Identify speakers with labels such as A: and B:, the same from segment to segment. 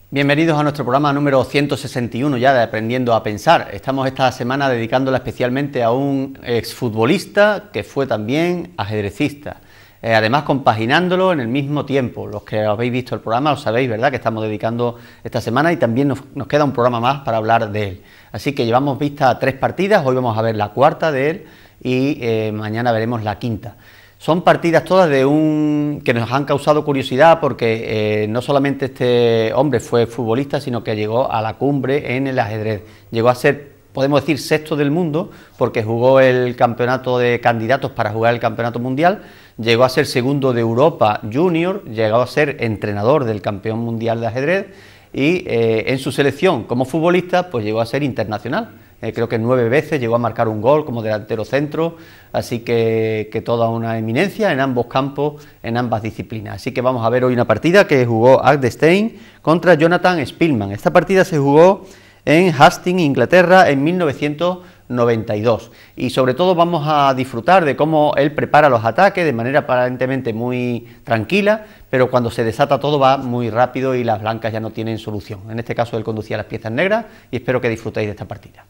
A: Bienvenidos a nuestro programa número 161 ya de Aprendiendo a Pensar. Estamos esta semana dedicándola especialmente a un exfutbolista que fue también ajedrecista. Además compaginándolo en el mismo tiempo. Los que habéis visto el programa lo sabéis, ¿verdad?, que estamos dedicando esta semana y también nos queda un programa más para hablar de él. Así que llevamos vista 3 partidas, hoy vamos a ver la cuarta de él y mañana veremos la quinta. Son partidas todas que nos han causado curiosidad porque no solamente este hombre fue futbolista, sino que llegó a la cumbre en el ajedrez. Llegó a ser, podemos decir, sexto del mundo porque jugó el campeonato de candidatos para jugar el campeonato mundial, llegó a ser segundo de Europa Junior, llegó a ser entrenador del campeón mundial de ajedrez y en su selección como futbolista pues llegó a ser internacional. Creo que 9 veces llegó a marcar un gol como delantero centro, así que toda una eminencia en ambos campos, en ambas disciplinas. Así que vamos a ver hoy una partida que jugó Agdestein contra Jonathan Spielman. Esta partida se jugó en Hastings, Inglaterra, en 1992. Y sobre todo vamos a disfrutar de cómo él prepara los ataques de manera aparentemente muy tranquila, pero cuando se desata todo va muy rápido y las blancas ya no tienen solución. En este caso él conducía las piezas negras y espero que disfrutéis de esta partida.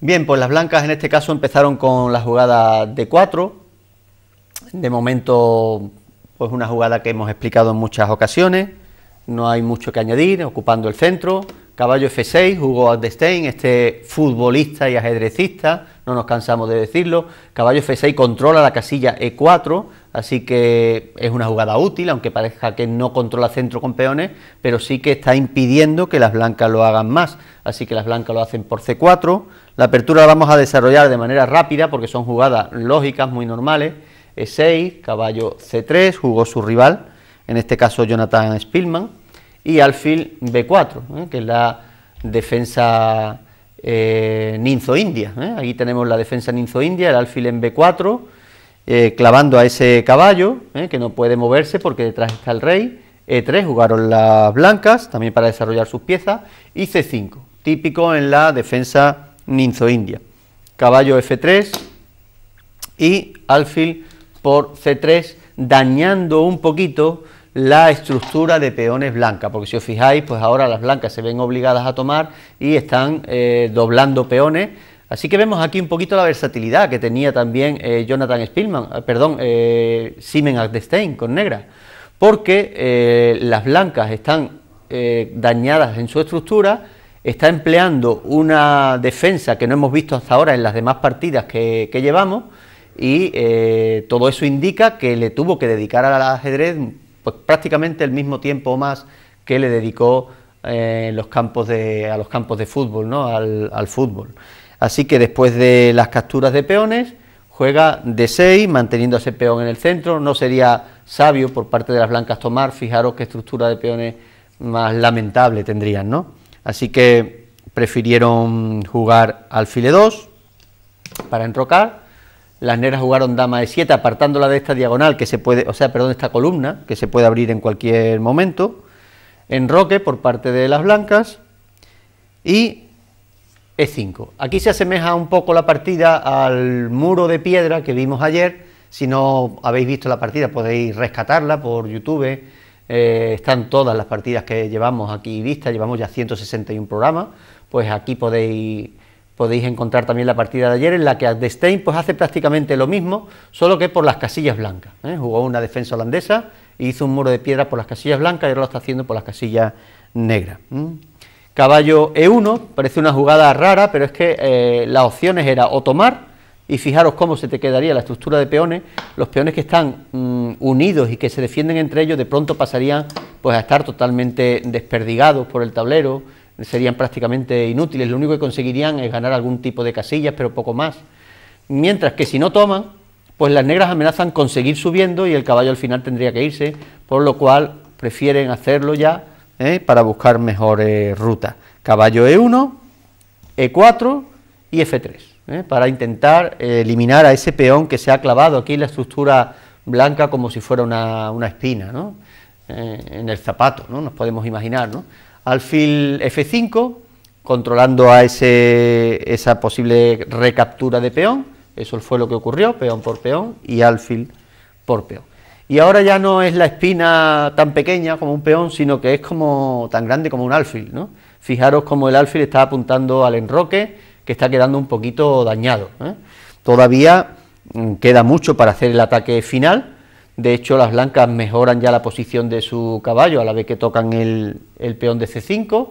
A: Bien, pues las blancas en este caso empezaron con la jugada D4, de momento pues una jugada que hemos explicado en muchas ocasiones, no hay mucho que añadir, ocupando el centro, caballo F6, jugó Agdestein, este futbolista y ajedrecista, no nos cansamos de decirlo, caballo F6 controla la casilla E4, así que es una jugada útil, aunque parezca que no controla centro con peones, pero sí que está impidiendo que las blancas lo hagan más, así que las blancas lo hacen por C4, la apertura la vamos a desarrollar de manera rápida porque son jugadas lógicas muy normales, E6, caballo C3, jugó su rival, en este caso Jonathan Spielman, y alfil B4, que es la defensa ninzo-india. Aquí tenemos la defensa ninzo-india, el alfil en B4, clavando a ese caballo, que no puede moverse porque detrás está el rey. E3 jugaron las blancas, también para desarrollar sus piezas, y C5, típico en la defensa ninzo-india. Caballo F3 y alfil por C3, dañando un poquito la estructura de peones blancas, porque si os fijáis, pues ahora las blancas se ven obligadas a tomar y están doblando peones, así que vemos aquí un poquito la versatilidad que tenía también Jonathan Spielman, Simen Agdestein con negra, porque las blancas están dañadas en su estructura, está empleando una defensa que no hemos visto hasta ahora en las demás partidas que llevamos, y todo eso indica que le tuvo que dedicar al ajedrez pues prácticamente el mismo tiempo o más que le dedicó a los campos de fútbol, ¿no? al fútbol. Así que después de las capturas de peones, juega D6, manteniendo ese peón en el centro. No sería sabio por parte de las blancas tomar, fijaros qué estructura de peones más lamentable tendrían, ¿no? Así que prefirieron jugar alfil E2 para enrocar. Las negras jugaron dama E7, apartándola de esta diagonal que se puede, esta columna que se puede abrir en cualquier momento. Enroque por parte de las blancas y E5. Aquí se asemeja un poco la partida al muro de piedra que vimos ayer. Si no habéis visto la partida podéis rescatarla por YouTube. Están todas las partidas que llevamos aquí vistas, llevamos ya 161 programas, pues aquí podéis encontrar también la partida de ayer en la que Agdestein pues hace prácticamente lo mismo, solo que por las casillas blancas. Jugó una defensa holandesa e hizo un muro de piedra por las casillas blancas y ahora lo está haciendo por las casillas negras. Caballo E1, parece una jugada rara, pero es que las opciones era o tomar, y fijaros cómo se te quedaría la estructura de peones, los peones que están unidos y que se defienden entre ellos de pronto pasarían pues a estar totalmente desperdigados por el tablero, serían prácticamente inútiles, lo único que conseguirían es ganar algún tipo de casillas, pero poco más. Mientras que si no toman, pues las negras amenazan con seguir subiendo y el caballo al final tendría que irse, por lo cual prefieren hacerlo ya para buscar mejores rutas. Caballo E1, E4 y F3, para intentar eliminar a ese peón que se ha clavado aquí en la estructura blanca como si fuera una espina, ¿no? En el zapato, ¿no? Nos podemos imaginar, ¿no? Alfil F5, controlando a esa posible recaptura de peón, Eso fue lo que ocurrió, peón por peón y alfil por peón. Y ahora ya no es la espina tan pequeña como un peón, sino que es como tan grande como un alfil, ¿no? Fijaros cómo el alfil está apuntando al enroque, que está quedando un poquito dañado, ¿eh? Todavía queda mucho para hacer el ataque final. De hecho, las blancas mejoran ya la posición de su caballo a la vez que tocan el peón de C5,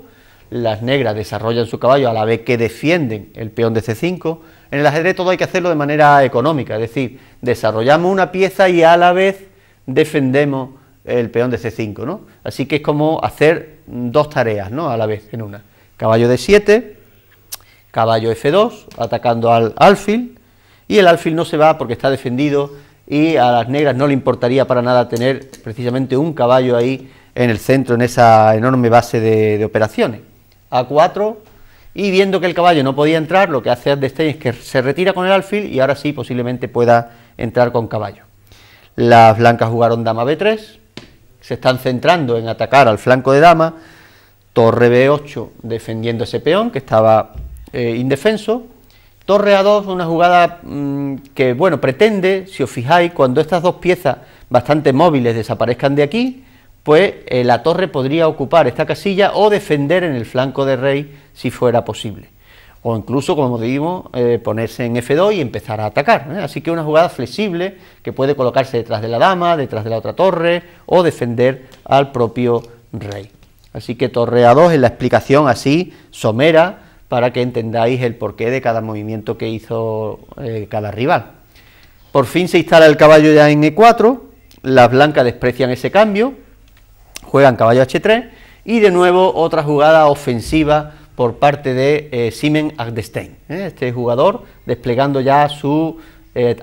A: las negras desarrollan su caballo a la vez que defienden el peón de C5. En el ajedrez todo hay que hacerlo de manera económica, es decir, desarrollamos una pieza y a la vez defendemos el peón de C5, ¿no? Así que es como hacer dos tareas, ¿no?, a la vez en una. Caballo de 7, caballo F2, atacando al alfil, y el alfil no se va porque está defendido, y a las negras no le importaría para nada tener precisamente un caballo ahí en el centro, en esa enorme base de operaciones. A4, y viendo que el caballo no podía entrar, lo que hace Adestein es que se retira con el alfil y ahora sí posiblemente pueda entrar con caballo. Las blancas jugaron dama B3, se están centrando en atacar al flanco de dama, torre B8 defendiendo ese peón que estaba indefenso, torre A2, una jugada que, bueno, pretende, si os fijáis, cuando estas dos piezas bastante móviles desaparezcan de aquí, pues la torre podría ocupar esta casilla o defender en el flanco de rey si fuera posible. O incluso, como dijimos, ponerse en F2 y empezar a atacar, ¿eh? Así que una jugada flexible que puede colocarse detrás de la dama, detrás de la otra torre o defender al propio rey. Así que torre A2 es la explicación así somera para que entendáis el porqué de cada movimiento que hizo cada rival. Por fin se instala el caballo ya en E4, las blancas desprecian ese cambio, juegan caballo H3 y de nuevo otra jugada ofensiva por parte de Simen Adestein, este jugador desplegando ya su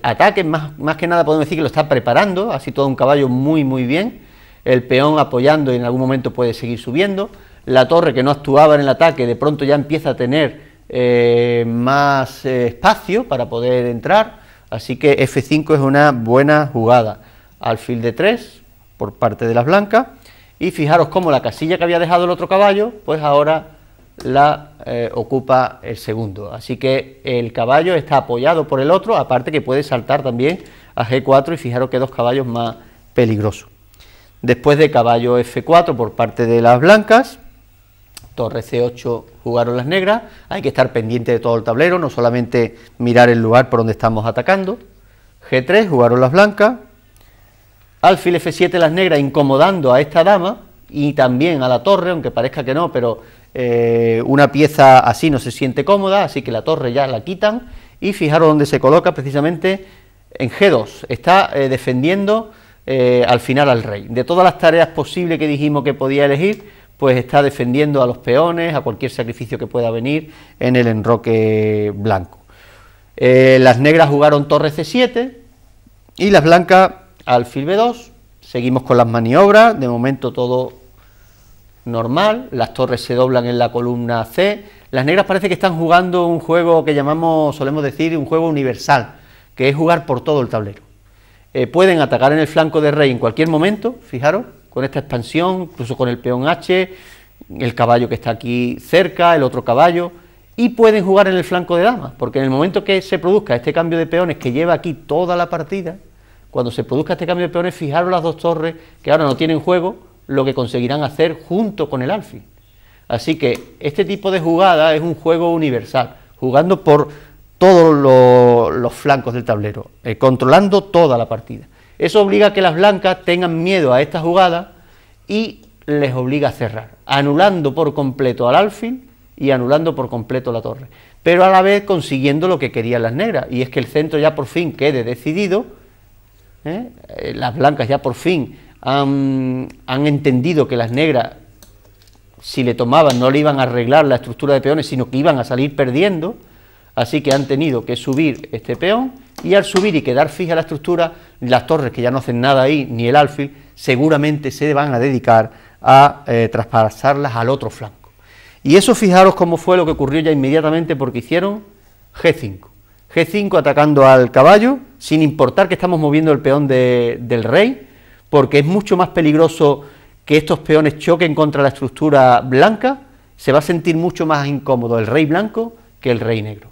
A: ataque, más que nada podemos decir que lo está preparando, así todo un caballo muy bien, el peón apoyando y en algún momento puede seguir subiendo, la torre que no actuaba en el ataque de pronto ya empieza a tener más espacio para poder entrar, así que F5 es una buena jugada, alfil de 3 por parte de las blancas, y fijaros cómo la casilla que había dejado el otro caballo, pues ahora la ocupa el segundo, así que el caballo está apoyado por el otro, aparte que puede saltar también a G4 y fijaros que dos caballos más peligrosos. Después de caballo F4 por parte de las blancas, torre C8 jugaron las negras, hay que estar pendiente de todo el tablero, no solamente mirar el lugar por donde estamos atacando. G3 jugaron las blancas, alfil F7 las negras incomodando a esta dama y también a la torre, aunque parezca que no, pero una pieza así no se siente cómoda, así que la torre ya la quitan y fijaros dónde se coloca precisamente en G2, está defendiendo al final al rey. De todas las tareas posibles que dijimos que podía elegir, pues está defendiendo a los peones, a cualquier sacrificio que pueda venir en el enroque blanco. Las negras jugaron torre C7 y las blancas alfil B2, seguimos con las maniobras, de momento todo normal, las torres se doblan en la columna C, las negras parece que están jugando un juego que solemos decir, un juego universal, que es jugar por todo el tablero. Pueden atacar en el flanco de rey en cualquier momento, fijaros, con esta expansión, incluso con el peón H, el caballo que está aquí cerca, el otro caballo, y pueden jugar en el flanco de dama, porque en el momento que se produzca este cambio de peones que lleva aquí toda la partida, cuando se produzca este cambio de peones, fijaros las dos torres que ahora no tienen juego, lo que conseguirán hacer junto con el alfil. Así que este tipo de jugada es un juego universal, jugando por todos los flancos del tablero, controlando toda la partida. Eso obliga a que las blancas tengan miedo a esta jugada y les obliga a cerrar, anulando por completo al alfil y anulando por completo la torre, pero a la vez consiguiendo lo que querían las negras, y es que el centro ya por fin quede decidido. Las blancas ya por fin han entendido que las negras, si le tomaban, no le iban a arreglar la estructura de peones, sino que iban a salir perdiendo, así que han tenido que subir este peón, y al subir y quedar fija la estructura, las torres que ya no hacen nada ahí, ni el alfil, seguramente se van a dedicar a traspasarlas al otro flanco. Y eso, fijaros cómo fue lo que ocurrió ya inmediatamente, porque hicieron G5. G5 atacando al caballo, sin importar que estamos moviendo el peón del rey, porque es mucho más peligroso que estos peones choquen contra la estructura blanca, se va a sentir mucho más incómodo el rey blanco que el rey negro.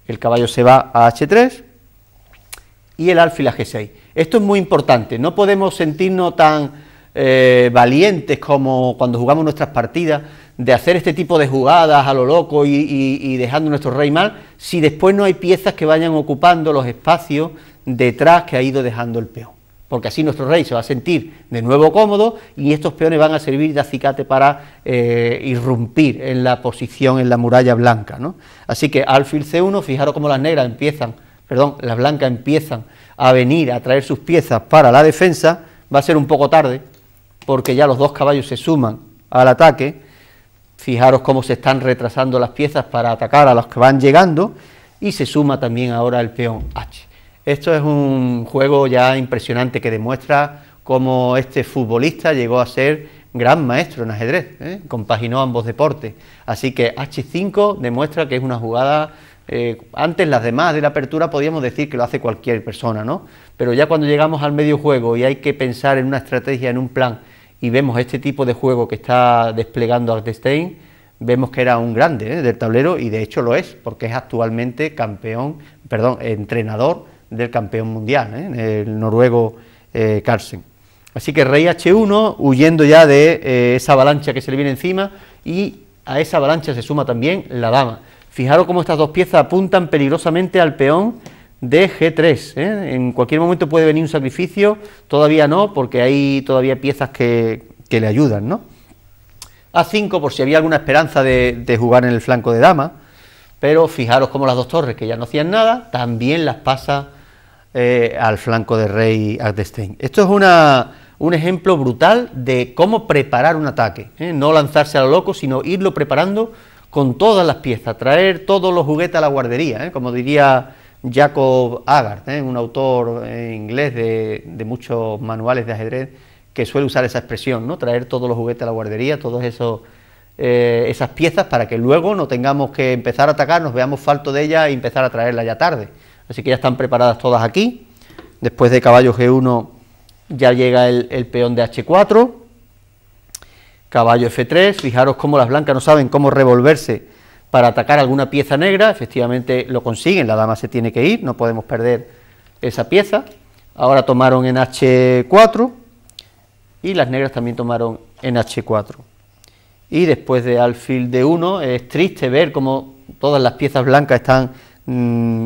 A: El caballo se va a H3, y el alfil a G6. Esto es muy importante, no podemos sentirnos tan valientes como cuando jugamos nuestras partidas, de hacer este tipo de jugadas a lo loco y dejando nuestro rey mal, si después no hay piezas que vayan ocupando los espacios detrás que ha ido dejando el peón, porque así nuestro rey se va a sentir de nuevo cómodo y estos peones van a servir de acicate para irrumpir en la posición, en la muralla blanca, ¿no? Así que alfil C1, fijaros cómo las blancas empiezan a venir a traer sus piezas para la defensa. Va a ser un poco tarde, porque ya los dos caballos se suman al ataque. Fijaros cómo se están retrasando las piezas para atacar a los que van llegando, y se suma también ahora el peón H. Esto es un juego ya impresionante que demuestra cómo este futbolista llegó a ser gran maestro en ajedrez, compaginó ambos deportes. Así que H5 demuestra que es una jugada, antes las demás de la apertura podíamos decir que lo hace cualquier persona, ¿no? Pero ya cuando llegamos al medio juego y hay que pensar en una estrategia, en un plan, y vemos este tipo de juego que está desplegando Agdestein, vemos que era un grande del tablero, y de hecho lo es, porque es actualmente entrenador del campeón mundial, el noruego Carlsen. Así que rey H1, huyendo ya de esa avalancha que se le viene encima, y a esa avalancha se suma también la dama. Fijaros cómo estas dos piezas apuntan peligrosamente al peón de G3, en cualquier momento puede venir un sacrificio, todavía no, porque hay todavía piezas que le ayudan, ¿no? A5 por si había alguna esperanza de jugar en el flanco de dama, pero fijaros cómo las dos torres, que ya no hacían nada, también las pasa al flanco de rey Agdestein. Esto es un ejemplo brutal de cómo preparar un ataque, no lanzarse a lo loco, sino irlo preparando con todas las piezas, traer todos los juguetes a la guardería, como diría Jacob Aagaard, un autor inglés de muchos manuales de ajedrez, que suele usar esa expresión, ¿no? Traer todos los juguetes a la guardería, todos esas piezas, para que luego no tengamos que empezar a atacar, nos veamos falto de ellas y empezar a traerlas ya tarde. Así que ya están preparadas todas aquí. Después de caballo G1 ya llega el peón de H4, caballo F3, fijaros cómo las blancas no saben cómo revolverse para atacar alguna pieza negra, efectivamente lo consiguen, la dama se tiene que ir, no podemos perder esa pieza. Ahora tomaron en H4, y las negras también tomaron en H4. Y después de alfil D1, es triste ver cómo todas las piezas blancas están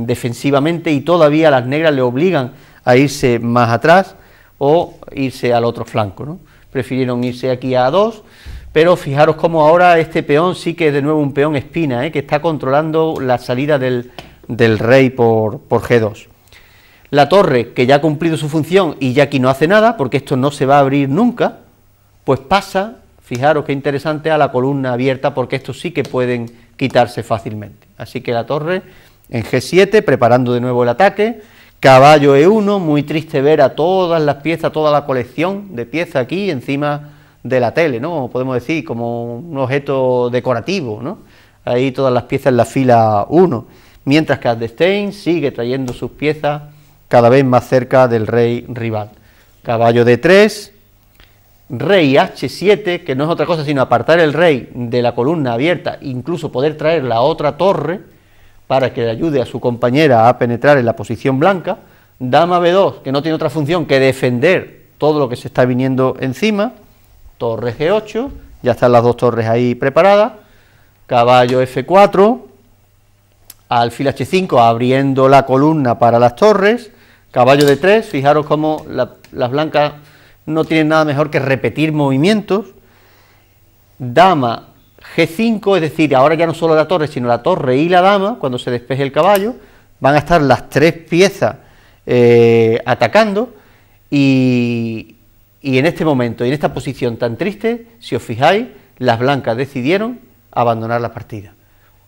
A: defensivamente, y todavía las negras le obligan a irse más atrás o irse al otro flanco, ¿no? Prefirieron irse aquí a A2, pero fijaros cómo ahora este peón sí que es de nuevo un peón espina, que está controlando la salida del rey por G2. La torre, que ya ha cumplido su función y ya aquí no hace nada, porque esto no se va a abrir nunca, pues pasa, fijaros qué interesante, a la columna abierta, porque estos sí que pueden quitarse fácilmente. Así que la torre en G7, preparando de nuevo el ataque. Caballo E1, muy triste ver a todas las piezas, toda la colección de piezas aquí encima de la tele, ¿no? Podemos decir, como un objeto decorativo, ¿no? Ahí todas las piezas en la fila 1, mientras que Agdestein sigue trayendo sus piezas cada vez más cerca del rey rival. Caballo D3, rey H7, que no es otra cosa sino apartar el rey de la columna abierta, incluso poder traer la otra torre para que le ayude a su compañera a penetrar en la posición blanca. Dama B2, que no tiene otra función que defender todo lo que se está viniendo encima. Torre G8, ya están las dos torres ahí preparadas. Caballo F4, alfil H5, abriendo la columna para las torres. Caballo D3, fijaros cómo las blancas no tienen nada mejor que repetir movimientos. Dama G5, es decir, ahora ya no solo la torre, sino la torre y la dama, cuando se despeje el caballo, van a estar las tres piezas atacando, y en este momento, y en esta posición tan triste, si os fijáis, las blancas decidieron abandonar la partida.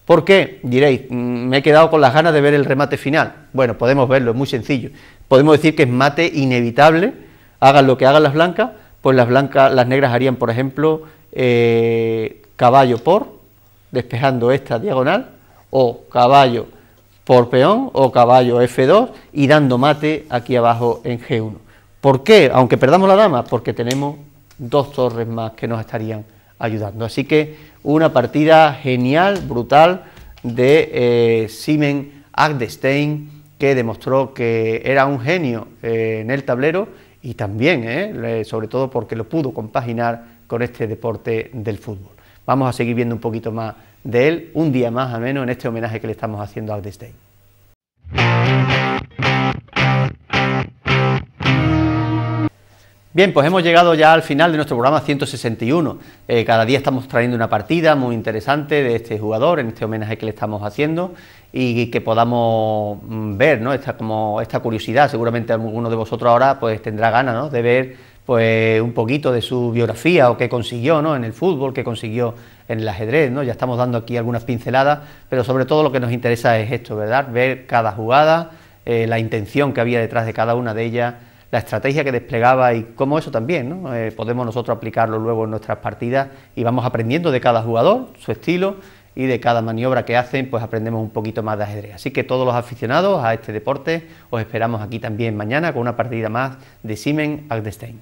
A: ¿Por qué? Diréis, me he quedado con las ganas de ver el remate final. Bueno, podemos verlo, es muy sencillo. Podemos decir que es mate inevitable, hagan lo que hagan las blancas, pues las negras harían, por ejemplo, caballo por, despejando esta diagonal, o caballo por peón, o caballo F2, y dando mate aquí abajo en G1. ¿Por qué? Aunque perdamos la dama, porque tenemos dos torres más que nos estarían ayudando. Así que una partida genial, brutal, de Simen Agdestein, que demostró que era un genio en el tablero y también, sobre todo porque lo pudo compaginar con este deporte del fútbol. Vamos a seguir viendo un poquito más de él, un día más al menos, en este homenaje que le estamos haciendo a Albert Stein. Bien, pues hemos llegado ya al final de nuestro programa 161. Cada día estamos trayendo una partida muy interesante de este jugador, en este homenaje que le estamos haciendo, y que podamos ver, ¿no?, esta curiosidad. Seguramente alguno de vosotros ahora pues tendrá ganas, ¿no?, de ver pues un poquito de su biografía o qué consiguió, ¿no?, en el fútbol, qué consiguió en el ajedrez, ¿no? Ya estamos dando aquí algunas pinceladas, pero sobre todo lo que nos interesa es esto, ¿verdad?, ver cada jugada, la intención que había detrás de cada una de ellas, la estrategia que desplegaba y cómo eso también, ¿no?, podemos nosotros aplicarlo luego en nuestras partidas y vamos aprendiendo de cada jugador, su estilo, y de cada maniobra que hacen, pues aprendemos un poquito más de ajedrez. Así que todos los aficionados a este deporte os esperamos aquí también mañana con una partida más de Siemens Albert Stein.